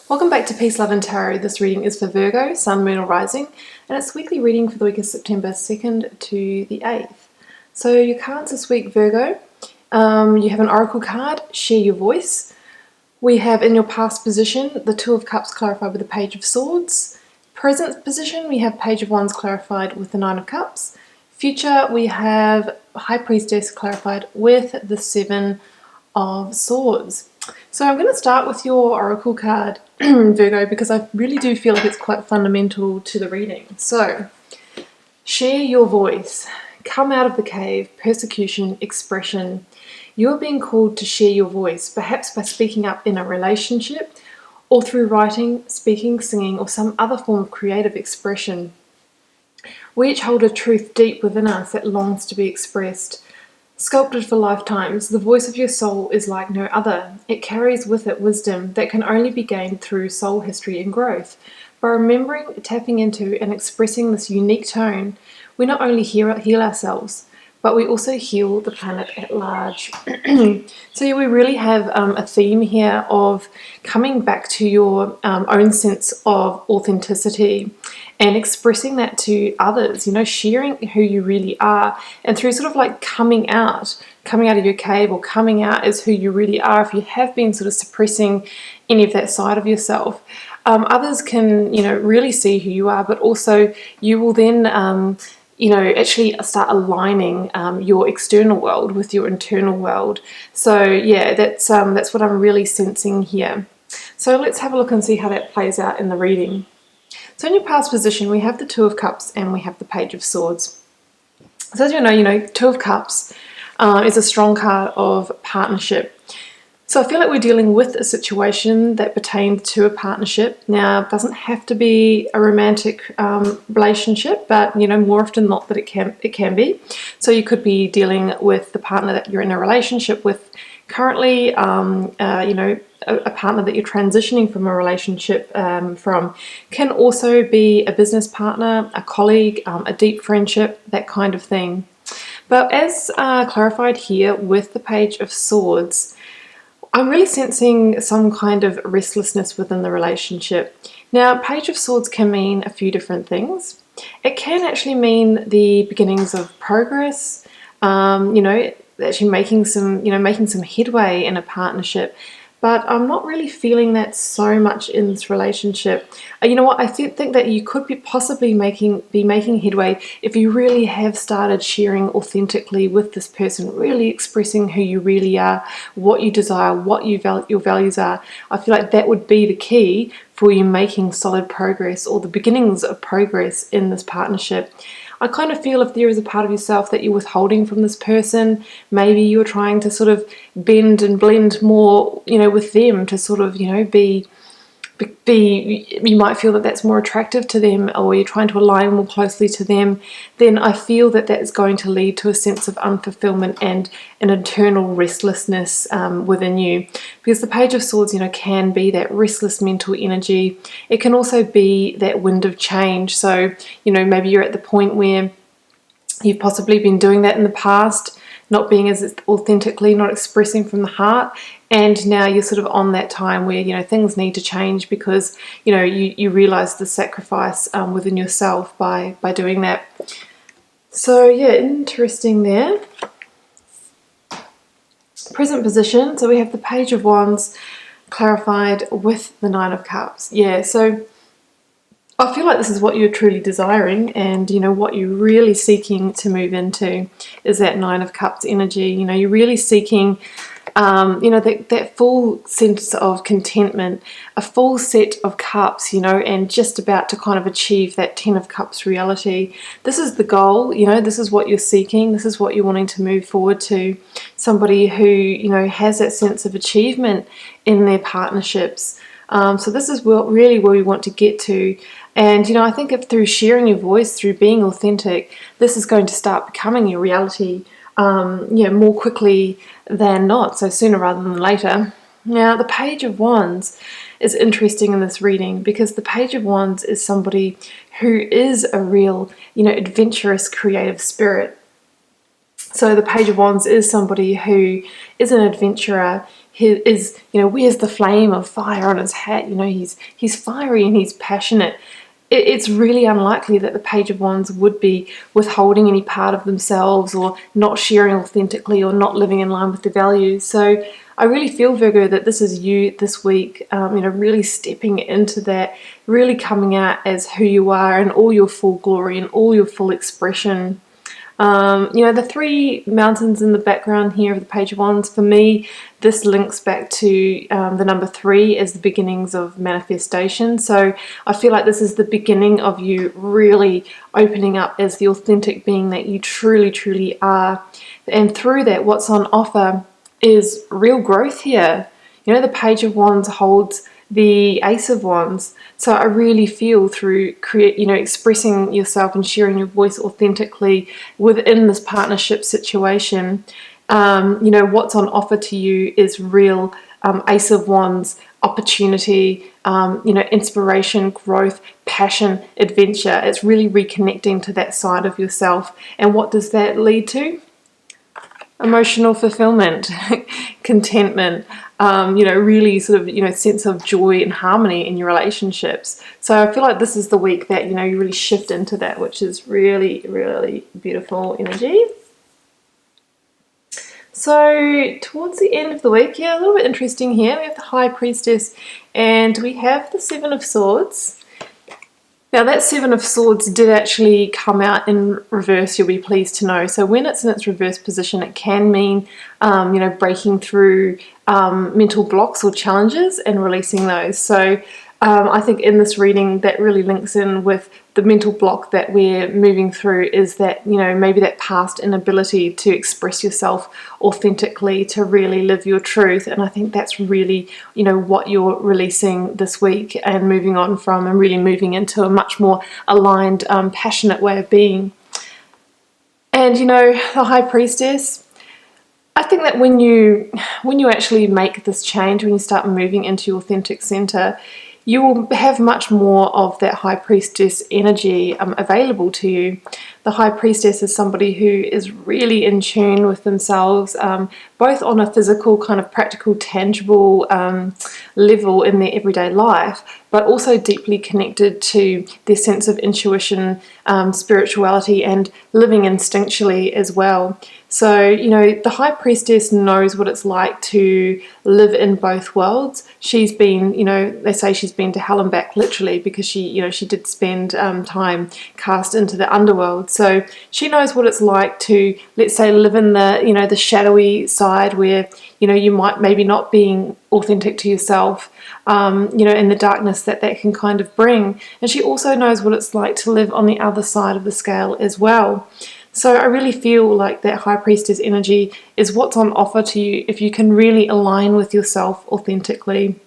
Welcome back to Peace, Love and Tarot. This reading is for Virgo, Sun, Moon or Rising, and it's weekly reading for the week of September 2nd to the 8th. So your cards this week, Virgo, you have an Oracle card, Share Your Voice. We have in your past position, the Two of Cups clarified with the Page of Swords. Present position, we have Page of Wands clarified with the Nine of Cups. Future, we have High Priestess clarified with the Seven of Swords. So I'm going to start with your Oracle card, Virgo, because I really do feel like it's quite fundamental to the reading. So, share your voice. Come out of the cave, persecution, expression. You are being called to share your voice, perhaps by speaking up in a relationship, or through writing, speaking, singing, or some other form of creative expression. We each hold a truth deep within us that longs to be expressed. Sculpted for lifetimes, the voice of your soul is like no other. It carries with it wisdom that can only be gained through soul history and growth. By remembering, tapping into, and expressing this unique tone, we not only heal ourselves, but we also heal the planet at large. So yeah, we really have a theme here of coming back to your own sense of authenticity and expressing that to others, sharing who you really are, and through sort of like coming out of your cave, or coming out as who you really are. If you have been sort of suppressing any of that side of yourself, others can, really see who you are, but also you will then actually start aligning your external world with your internal world. So yeah, that's what I'm really sensing here. So let's have a look and see how that plays out in the reading. So in your past position, we have the Two of Cups and we have the Page of Swords. So as you know, Two of Cups is a strong card of partnership. So I feel like we're dealing with a situation that pertains to a partnership. Now, it doesn't have to be a romantic relationship, but more often than not that it can be. So you could be dealing with the partner that you're in a relationship with currently, a partner that you're transitioning from a relationship from. Can also be a business partner, a colleague, a deep friendship, that kind of thing. But as clarified here with the Page of Swords, I'm really sensing some kind of restlessness within the relationship. Now, Page of Swords can mean a few different things. It can actually mean the beginnings of progress, actually making some headway in a partnership. But I'm not really feeling that so much in this relationship. You know what? I think that you could be possibly be making headway if you really have started sharing authentically with this person, really expressing who you really are, what you desire, what your values are. I feel like that would be the key for you making solid progress, or the beginnings of progress in this partnership. I kind of feel if there is a part of yourself that you're withholding from this person, maybe you're trying to sort of bend and blend more, with them to sort of, you might feel that that's more attractive to them, or you're trying to align more closely to them, then I feel that that is going to lead to a sense of unfulfillment and an internal restlessness within you. Because the Page of Swords, can be that restless mental energy. It can also be that wind of change. So, maybe you're at the point where you've possibly been doing that in the past, not being as authentically, not expressing from the heart, and now you're sort of on that time where things need to change because you realize the sacrifice within yourself by doing that. So yeah, interesting there. Present position, so we have the Page of Wands clarified with the Nine of Cups. Yeah, so I feel like this is what you're truly desiring, and what you're really seeking to move into is that Nine of Cups energy. You're really seeking that full sense of contentment, a full set of cups, and just about to kind of achieve that Ten of Cups reality. This is the goal, this is what you're seeking, this is what you're wanting to move forward to. Somebody who, has that sense of achievement in their partnerships. So this is really where we want to get to. And, I think if through sharing your voice, through being authentic, this is going to start becoming your reality, more quickly than not, so sooner rather than later. Now, the Page of Wands is interesting in this reading because the Page of Wands is somebody who is a real, adventurous, creative spirit. So the Page of Wands is somebody who is an adventurer, wears the flame of fire on his hat. He's fiery and he's passionate. It's really unlikely that the Page of Wands would be withholding any part of themselves, or not sharing authentically, or not living in line with their values. So I really feel, Virgo, that this is you this week, really stepping into that, really coming out as who you are in all your full glory and all your full expression. The three mountains in the background here of the Page of Wands, for me, this links back to the number 3 as the beginnings of manifestation. So I feel like this is the beginning of you really opening up as the authentic being that you truly, truly are. And through that, what's on offer is real growth here. The Page of Wands holds the Ace of Wands. So I really feel through expressing yourself and sharing your voice authentically within this partnership situation, what's on offer to you is real Ace of Wands opportunity, inspiration, growth, passion, adventure. It's really reconnecting to that side of yourself. And what does that lead to? Emotional fulfillment, contentment, really sort of, sense of joy and harmony in your relationships. So I feel like this is the week that, you really shift into that, which is really, really beautiful energy. So towards the end of the week, a little bit interesting here. We have the High Priestess and we have the Seven of Swords. Now that Seven of Swords did actually come out in reverse, you'll be pleased to know. So when it's in its reverse position, it can mean, breaking through mental blocks or challenges and releasing those. So I think in this reading that really links in with the mental block that we're moving through, is that, maybe that past inability to express yourself authentically, to really live your truth. And I think that's really, what you're releasing this week and moving on from, and really moving into a much more aligned, passionate way of being. And, the High Priestess, I think that when you actually make this change, when you start moving into your authentic center, you will have much more of that High Priestess energy available to you. The High Priestess is somebody who is really in tune with themselves, both on a physical, kind of practical, tangible level in their everyday life, but also deeply connected to their sense of intuition, spirituality, and living instinctually as well. So, the High Priestess knows what it's like to live in both worlds. She's been, they say she's been to hell and back literally, because she did spend time cast into the underworld. So she knows what it's like to, let's say, live in the, the shadowy side where, you might maybe not being authentic to yourself, in the darkness that can kind of bring. And she also knows what it's like to live on the other side of the scale as well. So I really feel like that High Priestess energy is what's on offer to you if you can really align with yourself authentically.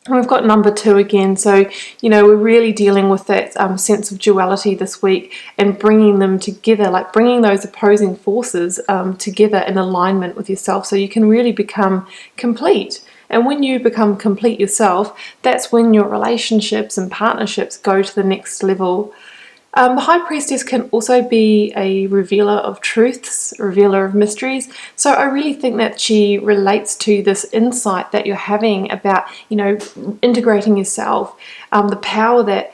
And we've got number 2 again. So, we're really dealing with that sense of duality this week, and bringing them together, like bringing those opposing forces together in alignment with yourself, so you can really become complete. And when you become complete yourself, that's when your relationships and partnerships go to the next level. The High Priestess can also be a revealer of truths, a revealer of mysteries. So I really think that she relates to this insight that you're having about, integrating yourself, the power that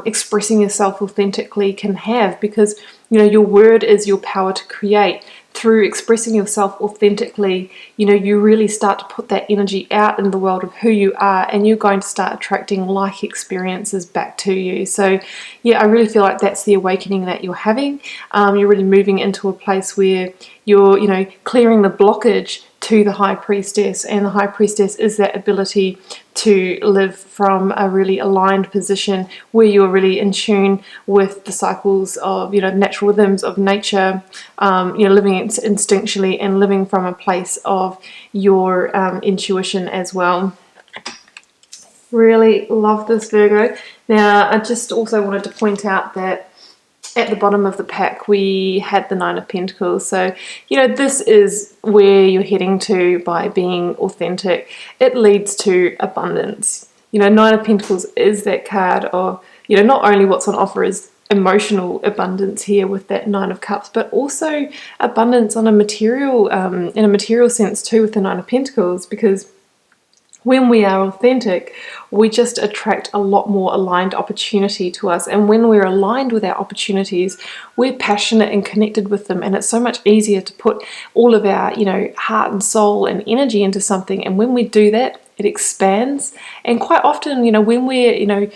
expressing yourself authentically can have, because, your word is your power to create. Through expressing yourself authentically, you really start to put that energy out in the world of who you are, and you're going to start attracting like experiences back to you. So yeah, I really feel like that's the awakening that you're having. You're really moving into a place where you're, clearing the blockage to the High Priestess, and the High Priestess is that ability to live from a really aligned position where you're really in tune with the cycles of, natural rhythms of nature, living instinctually and living from a place of your intuition as well. Really love this, Virgo. Now, I just also wanted to point out that at the bottom of the pack, we had the Nine of Pentacles. So, this is where you're heading to by being authentic. It leads to abundance. Nine of Pentacles is that card of, not only what's on offer is emotional abundance here with that Nine of Cups, but also abundance on a material, in a material sense too, with the Nine of Pentacles, because when we are authentic, we just attract a lot more aligned opportunity to us. And when we're aligned with our opportunities, we're passionate and connected with them. And it's so much easier to put all of our, heart and soul and energy into something. And when we do that, it expands. And quite often, when we're,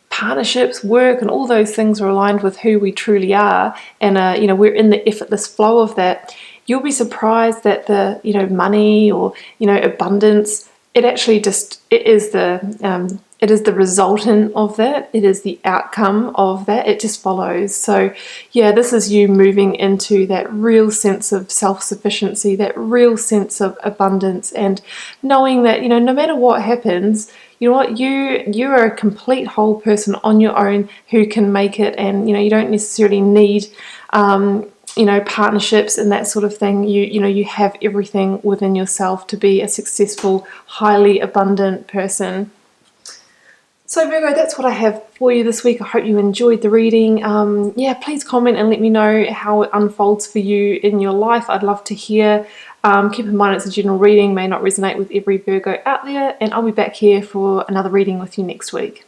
partnerships, work, and all those things are aligned with who we truly are, and we're in the effortless flow of that, you'll be surprised that the money or abundance, it actually just it is the resultant of that. It is the outcome of that. It just follows. So yeah, this is you moving into that real sense of self-sufficiency, that real sense of abundance, and knowing that no matter what happens, you know what, you are a complete whole person on your own who can make it, and you don't necessarily need partnerships and that sort of thing. You have everything within yourself to be a successful, highly abundant person. So Virgo, that's what I have for you this week. I hope you enjoyed the reading. Yeah, please comment and let me know how it unfolds for you in your life. I'd love to hear. Keep in mind it's a general reading, may not resonate with every Virgo out there, and I'll be back here for another reading with you next week.